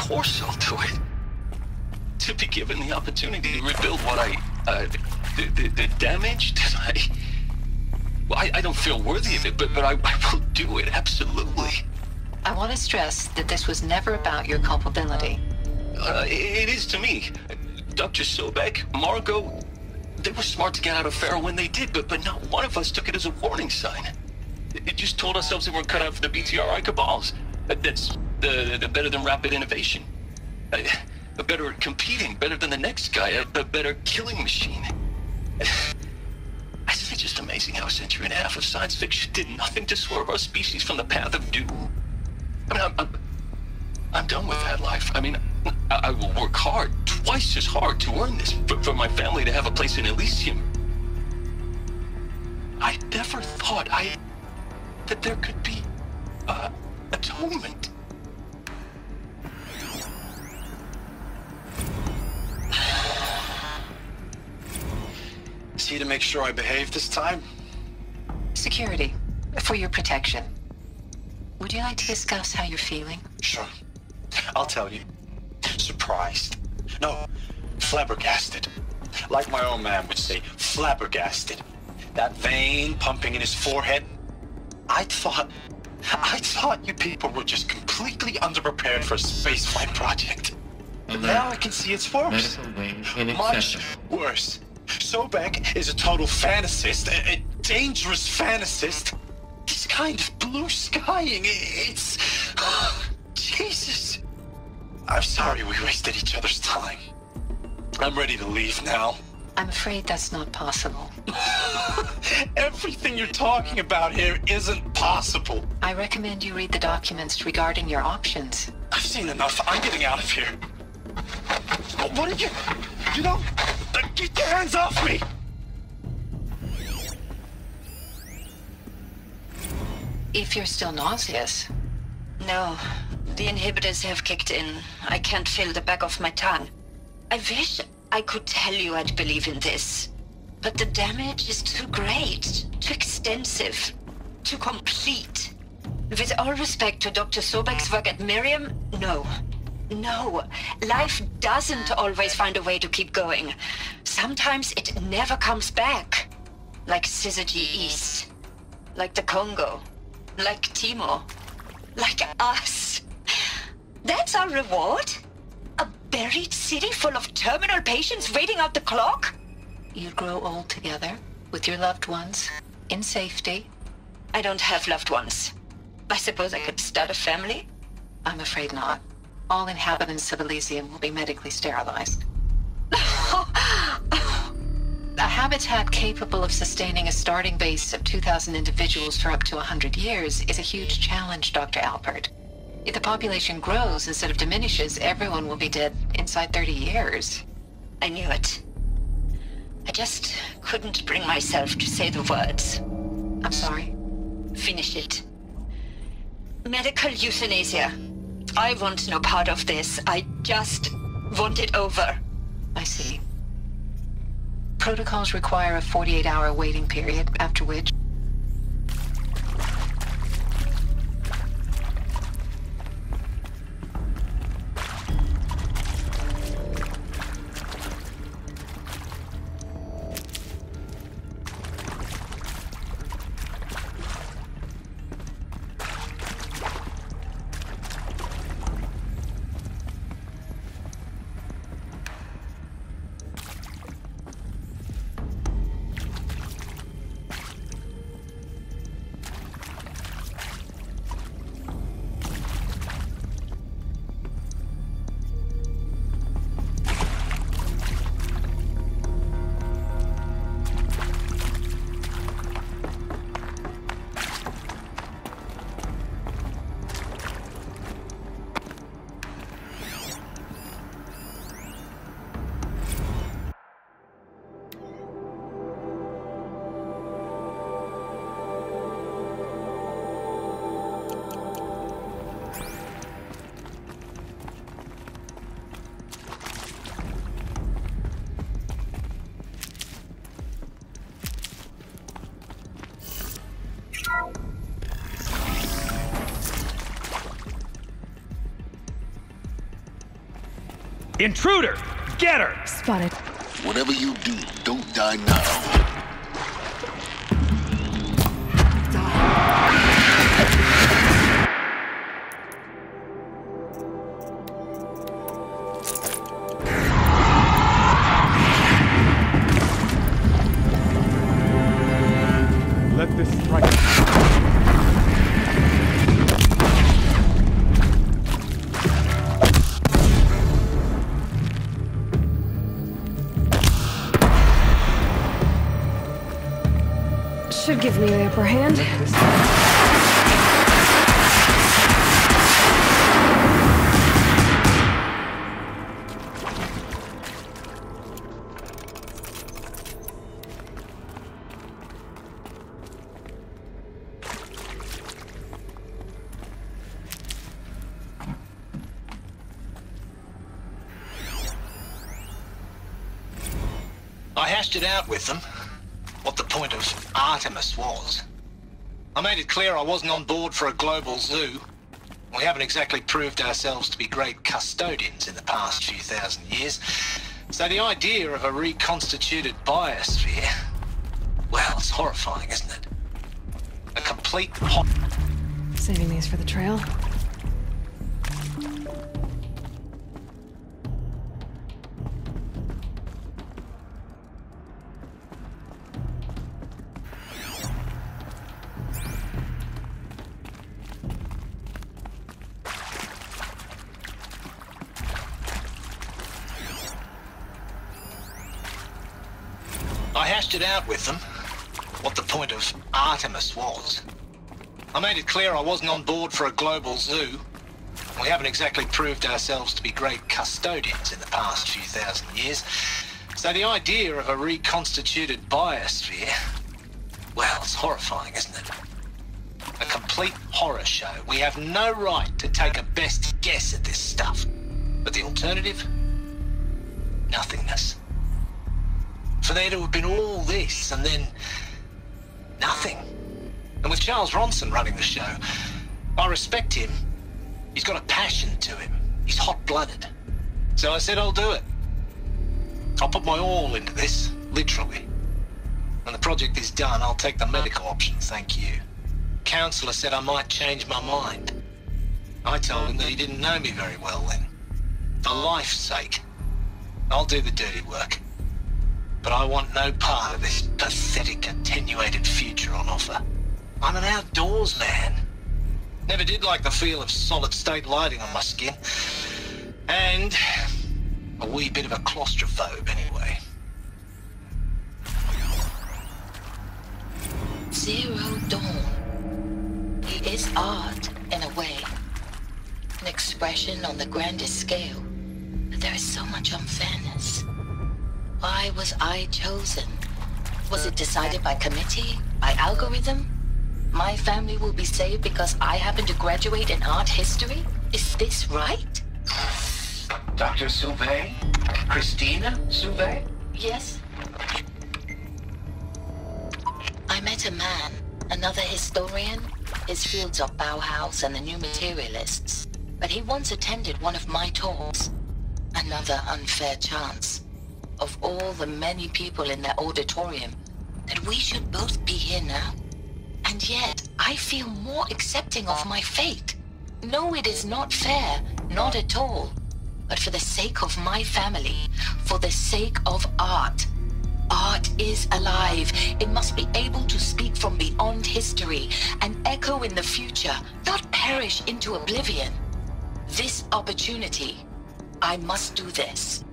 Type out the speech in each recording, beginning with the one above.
course I'll do it. To be given the opportunity to rebuild what the damage that well, I don't feel worthy of it, but I will do it, absolutely. I want to stress that this was never about your culpability. It is to me. Dr. Sobek, Margot, they were smart to get out of Pharaoh when they did, but not one of us took it as a warning sign. It just told ourselves that we're cut out for the BTRI cabals. That's the better than rapid innovation. Better at competing, better than the next guy, a better killing machine. It's just amazing how a century and a half of science fiction did nothing to swerve our species from the path of doom. I mean, I'm done with that life. I mean, I will work hard, twice as hard to earn this, for my family to have a place in Elysium. I never thought that there could be, atonement. Is he to make sure I behave this time? Security, for your protection. Would you like to discuss how you're feeling? Sure. I'll tell you. Surprised. No, flabbergasted. Like my old man would say, flabbergasted. That vein pumping in his forehead. I thought you people were just completely underprepared for a spaceflight project. But now I can see it's worse. Much worse. Sobek is a total fantasist, a dangerous fantasist. This kind of blue skying, it's... Jesus. I'm sorry we wasted each other's time. I'm ready to leave now. I'm afraid that's not possible. Everything you're talking about here isn't possible. I recommend you read the documents regarding your options. I've seen enough. I'm getting out of here. What are you... You know... Get your hands off me! If you're still nauseous. No, the inhibitors have kicked in. I can't feel the back of my tongue. I wish I could tell you I'd believe in this. But the damage is too great, too extensive, too complete. With all respect to Dr. Sobek's work at Miriam, no. No, life doesn't always find a way to keep going. Sometimes it never comes back. Like Syzygy East. Like the Congo. Like Timo. Like us. That's our reward? A buried city full of terminal patients waiting out the clock? You'd grow old together, with your loved ones, in safety. I don't have loved ones. I suppose I could start a family? I'm afraid not. All inhabitants of Elysium will be medically sterilized. A habitat capable of sustaining a starting base of 2,000 individuals for up to 100 years is a huge challenge, Dr. Alpert. If the population grows instead of diminishes, everyone will be dead inside 30 years. I knew it. I just couldn't bring myself to say the words. I'm sorry. Finish it. Medical euthanasia. I want no part of this. I just want it over. I see. Protocols require a 48-hour waiting period, after which... Intruder! Get her! Spotted. Whatever you do, don't die now. Let this strike. Should give me the upper hand. I hashed it out with them, what the point of Artemis was. I made it clear I wasn't on board for a global zoo. We haven't exactly proved ourselves to be great custodians in the past few thousand years. So the idea of a reconstituted biosphere, well, it's horrifying, isn't it? A complete Saving these for the trail. I hashed it out with them, what the point of Artemis was. I made it clear I wasn't on board for a global zoo. We haven't exactly proved ourselves to be great custodians in the past few thousand years. So the idea of a reconstituted biosphere, well, it's horrifying, isn't it? A complete horror show. We have no right to take a best guess at this stuff. But the alternative? Nothingness. For there to have been all this, and then nothing. And with Charles Ronson running the show, I respect him. He's got a passion to him. He's hot-blooded. So I said I'll do it. I'll put my all into this, literally. When the project is done, I'll take the medical option, thank you. Counselor said I might change my mind. I told him that he didn't know me very well then. For life's sake, I'll do the dirty work. But I want no part of this pathetic, attenuated future on offer. I'm an outdoors man. Never did like the feel of solid-state lighting on my skin. And a wee bit of a claustrophobe, anyway. Zero Dawn. It is art, in a way. An expression on the grandest scale. But there is so much unfairness. Why was I chosen? Was it decided by committee? By algorithm? My family will be saved because I happen to graduate in art history? Is this right? Dr. Sauvé? Christina Sauvé? Yes. I met a man, another historian. His fields are Bauhaus and the New Materialists. But he once attended one of my talks. Another unfair chance. Of all the many people in that auditorium, that we should both be here now. And yet, I feel more accepting of my fate. No, it is not fair, not at all. But for the sake of my family, for the sake of art. Art is alive. It must be able to speak from beyond history and echo in the future, not perish into oblivion. This opportunity, I must do this.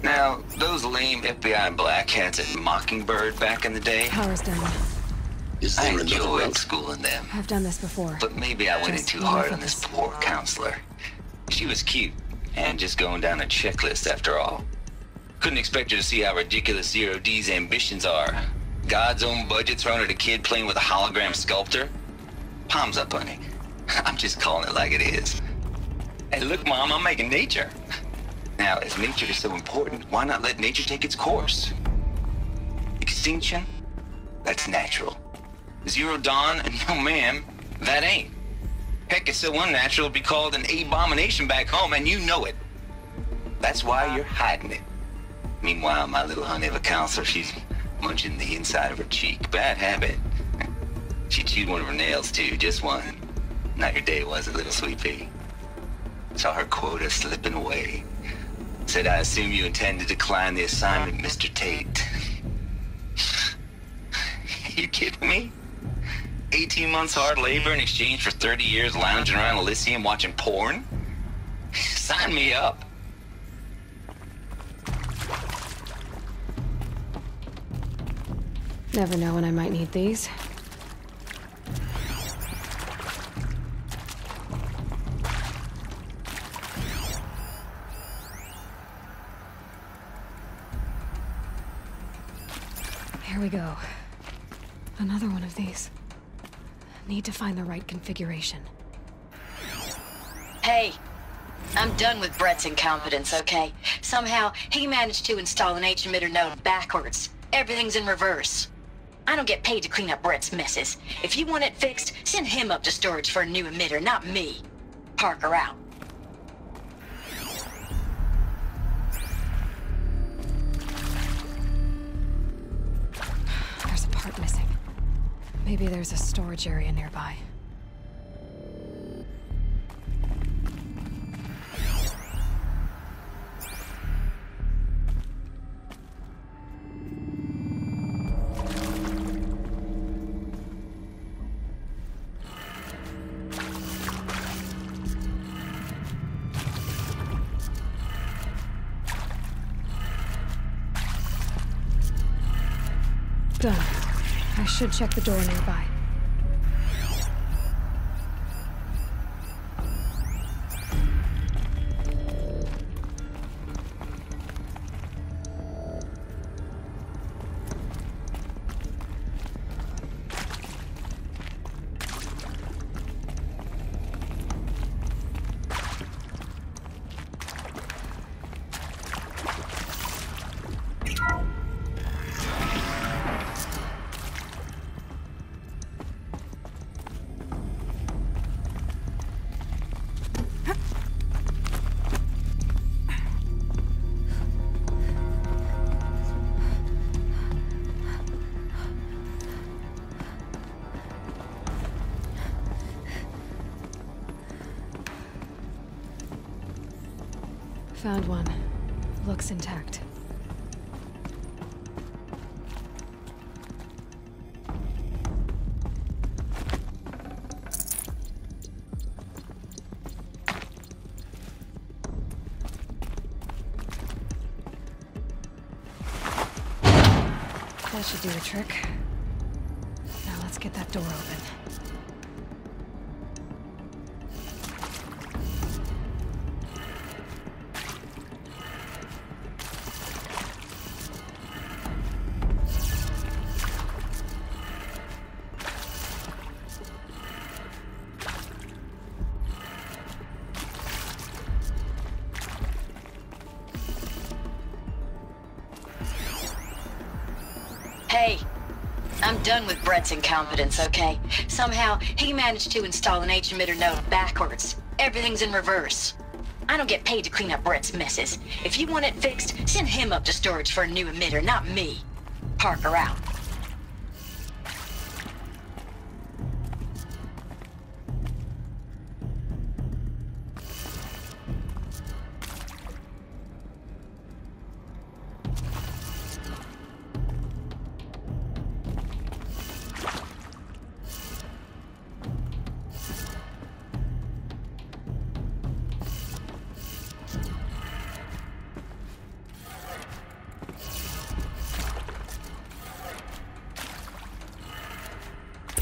Now, those lame FBI black hats at Mockingbird back in the day, Power's down. Is I there another enjoyed route? schooling them. I've done this before. But maybe I went in too hard on this poor counselor. She was cute, and just going down a checklist after all. Couldn't expect her to see how ridiculous Zero D's ambitions are. God's own budget thrown at a kid playing with a hologram sculptor? Palms up, honey. I'm just calling it like it is. Hey, look, Mom, I'm making nature. Now, if nature is so important, why not let nature take its course? Extinction? That's natural. Zero Dawn? No, ma'am, that ain't. Heck, it's so unnatural to be called an abomination back home, and you know it. That's why you're hiding it. Meanwhile, my little honey of a counselor, she's munching the inside of her cheek. Bad habit. She chewed one of her nails, too, just one. Not your day, was it, little sweet pea? Saw her quota slipping away. Said, I assume you intend to decline the assignment, Mr. Tate. You kidding me? 18 months hard labor in exchange for 30 years lounging around Elysium watching porn? Sign me up. Never know when I might need these. Here we go. Another one of these. Need to find the right configuration. Hey, I'm done with Brett's incompetence, okay? Somehow, he managed to install an H-emitter node backwards. Everything's in reverse. I don't get paid to clean up Brett's messes. If you want it fixed, send him up to storage for a new emitter, not me. Parker out. There's a part missing. Maybe there's a storage area nearby. Done. I should check the door nearby. Found one. Looks intact. That should do the trick. Now let's get that door open. Hey, I'm done with Brett's incompetence, okay? Somehow, he managed to install an H-emitter node backwards. Everything's in reverse. I don't get paid to clean up Brett's messes. If you want it fixed, send him up to storage for a new emitter, not me. Parker out.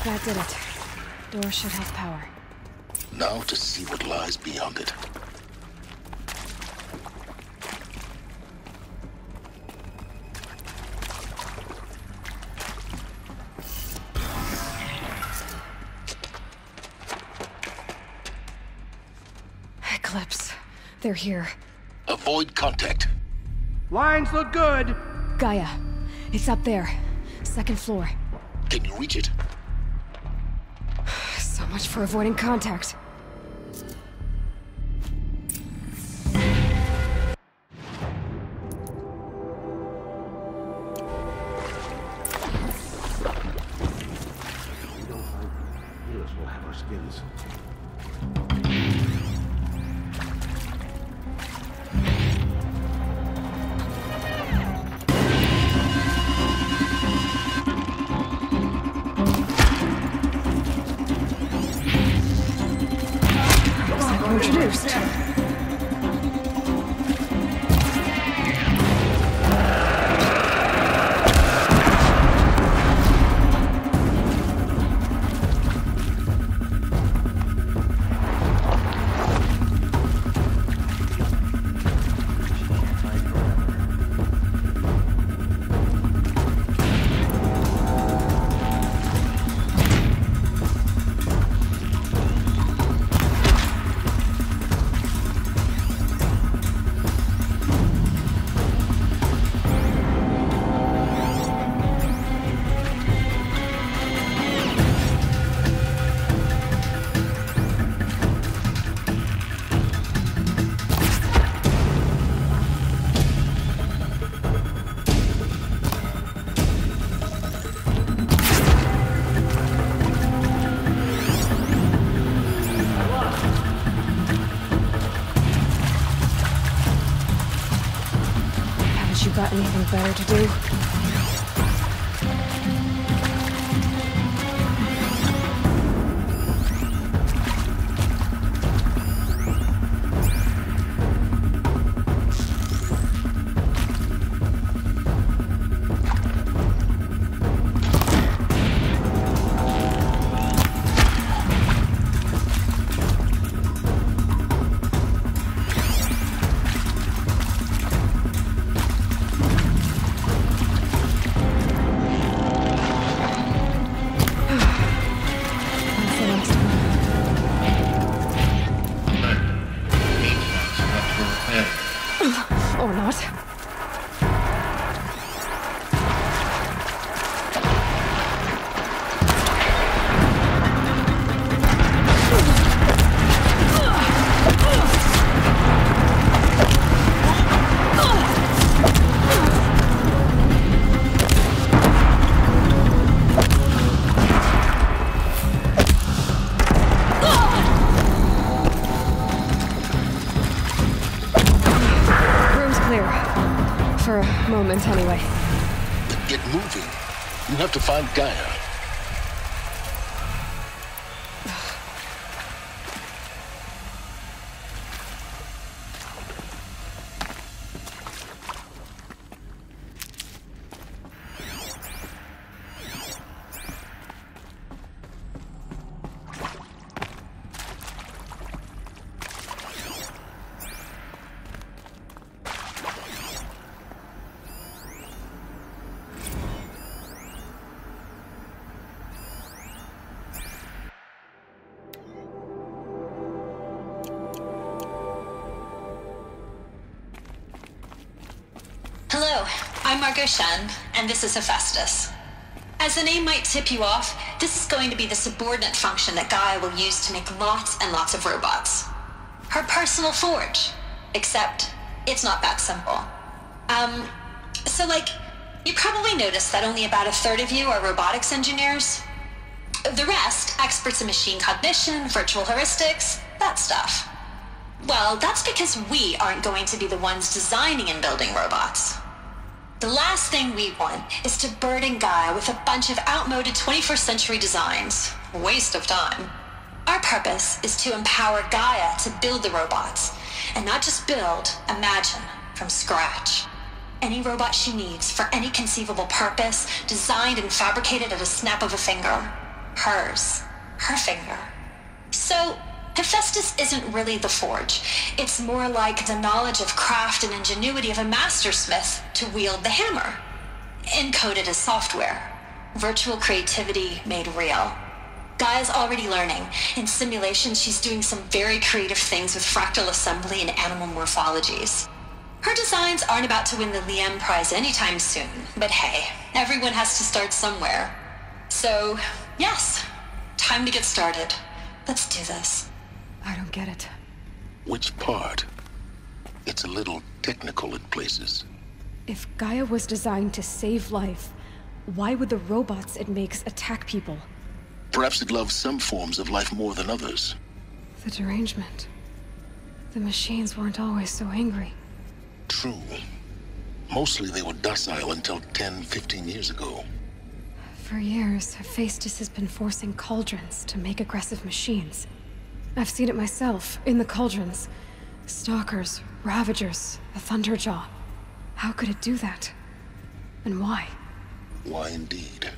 That did it. Door should have power. Now to see what lies beyond it. Eclipse. They're here. Avoid contact. Lines look good. Gaia. It's up there. Second floor. Can you reach it? So much for avoiding contact. investigating something. Looks like we're introduced. Got anything better to do? Or not. For a moment, anyway. Get moving. You have to find Gaia. Hello, I'm Margot Shen, and this is Hephaestus. As the name might tip you off, this is going to be the subordinate function that Gaia will use to make lots and lots of robots. Her personal forge. Except, it's not that simple. You probably noticed that only about a third of you are robotics engineers. The rest, experts in machine cognition, virtual heuristics, that stuff. Well, that's because we aren't going to be the ones designing and building robots. The last thing we want is to burden Gaia with a bunch of outmoded 21st century designs. Waste of time. Our purpose is to empower Gaia to build the robots, and not just build, imagine, from scratch. Any robot she needs for any conceivable purpose, designed and fabricated at a snap of a finger. Hers. Her finger. So, Hephaestus isn't really the forge. It's more like the knowledge of craft and ingenuity of a mastersmith to wield the hammer. Encoded as software. Virtual creativity made real. Gaia's already learning. In simulation, she's doing some very creative things with fractal assembly and animal morphologies. Her designs aren't about to win the Liam Prize anytime soon, but hey, everyone has to start somewhere. So, yes, time to get started. Let's do this. I don't get it. Which part? It's a little technical in places. If Gaia was designed to save life, why would the robots it makes attack people? Perhaps it loves some forms of life more than others. The derangement. The machines weren't always so angry. True. Mostly they were docile until 10, 15 years ago. For years, Hephaestus has been forcing cauldrons to make aggressive machines. I've seen it myself, in the cauldrons. Stalkers, Ravagers, a Thunderjaw. How could it do that? And why? Why indeed?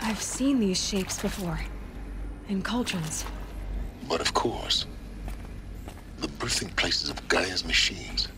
I've seen these shapes before. In cauldrons. But of course, the birthing places of Gaia's machines.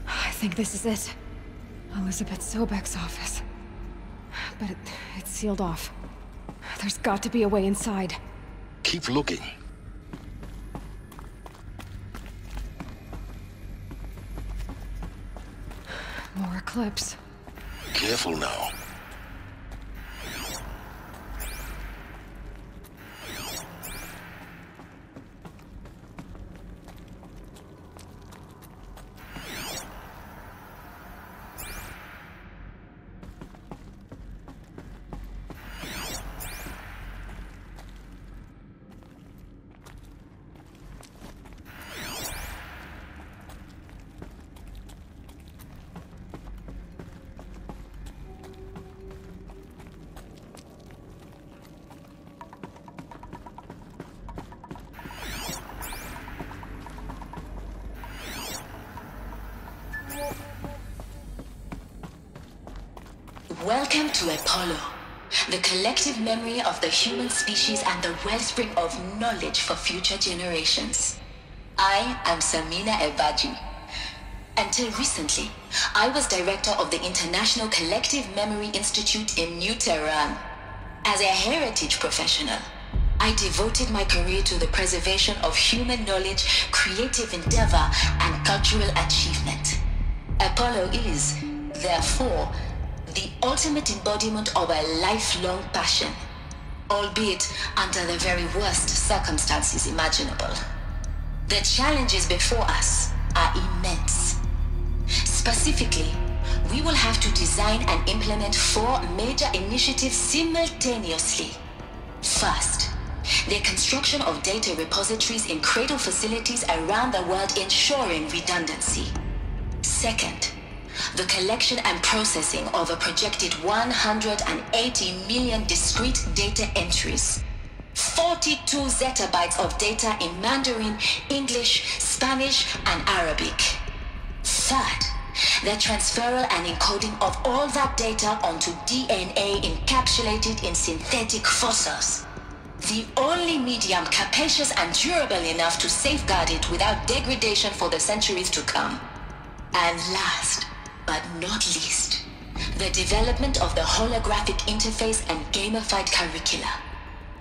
I think this is it. Elizabeth Sobek's office. But it's sealed off. There's got to be a way inside. Keep looking. More eclipse. Careful now. Welcome to Apollo, the collective memory of the human species and the wellspring of knowledge for future generations. I am Samina Ebaji. Until recently, I was director of the International Collective Memory Institute in New Tehran. As a heritage professional, I devoted my career to the preservation of human knowledge, creative endeavor, and cultural achievement. Apollo is, therefore, the ultimate embodiment of a lifelong passion, albeit under the very worst circumstances imaginable. The challenges before us are immense. Specifically, we will have to design and implement 4 major initiatives simultaneously. First, the construction of data repositories in cradle facilities around the world, ensuring redundancy. Second, the collection and processing of a projected 180 million discrete data entries, 42 zettabytes of data in Mandarin, English, Spanish, and Arabic. Third, the transferal and encoding of all that data onto DNA encapsulated in synthetic fossils, the only medium capacious and durable enough to safeguard it without degradation for the centuries to come. And last, but not least, the development of the holographic interface and gamified curricula,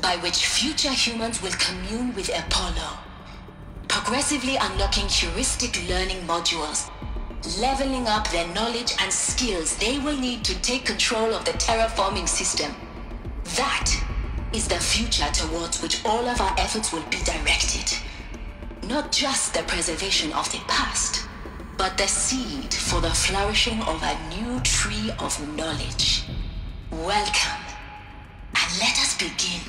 by which future humans will commune with Apollo, progressively unlocking heuristic learning modules, leveling up their knowledge and skills they will need to take control of the terraforming system. That is the future towards which all of our efforts will be directed. Not just the preservation of the past, but the seed for the flourishing of a new tree of knowledge. Welcome, and let us begin.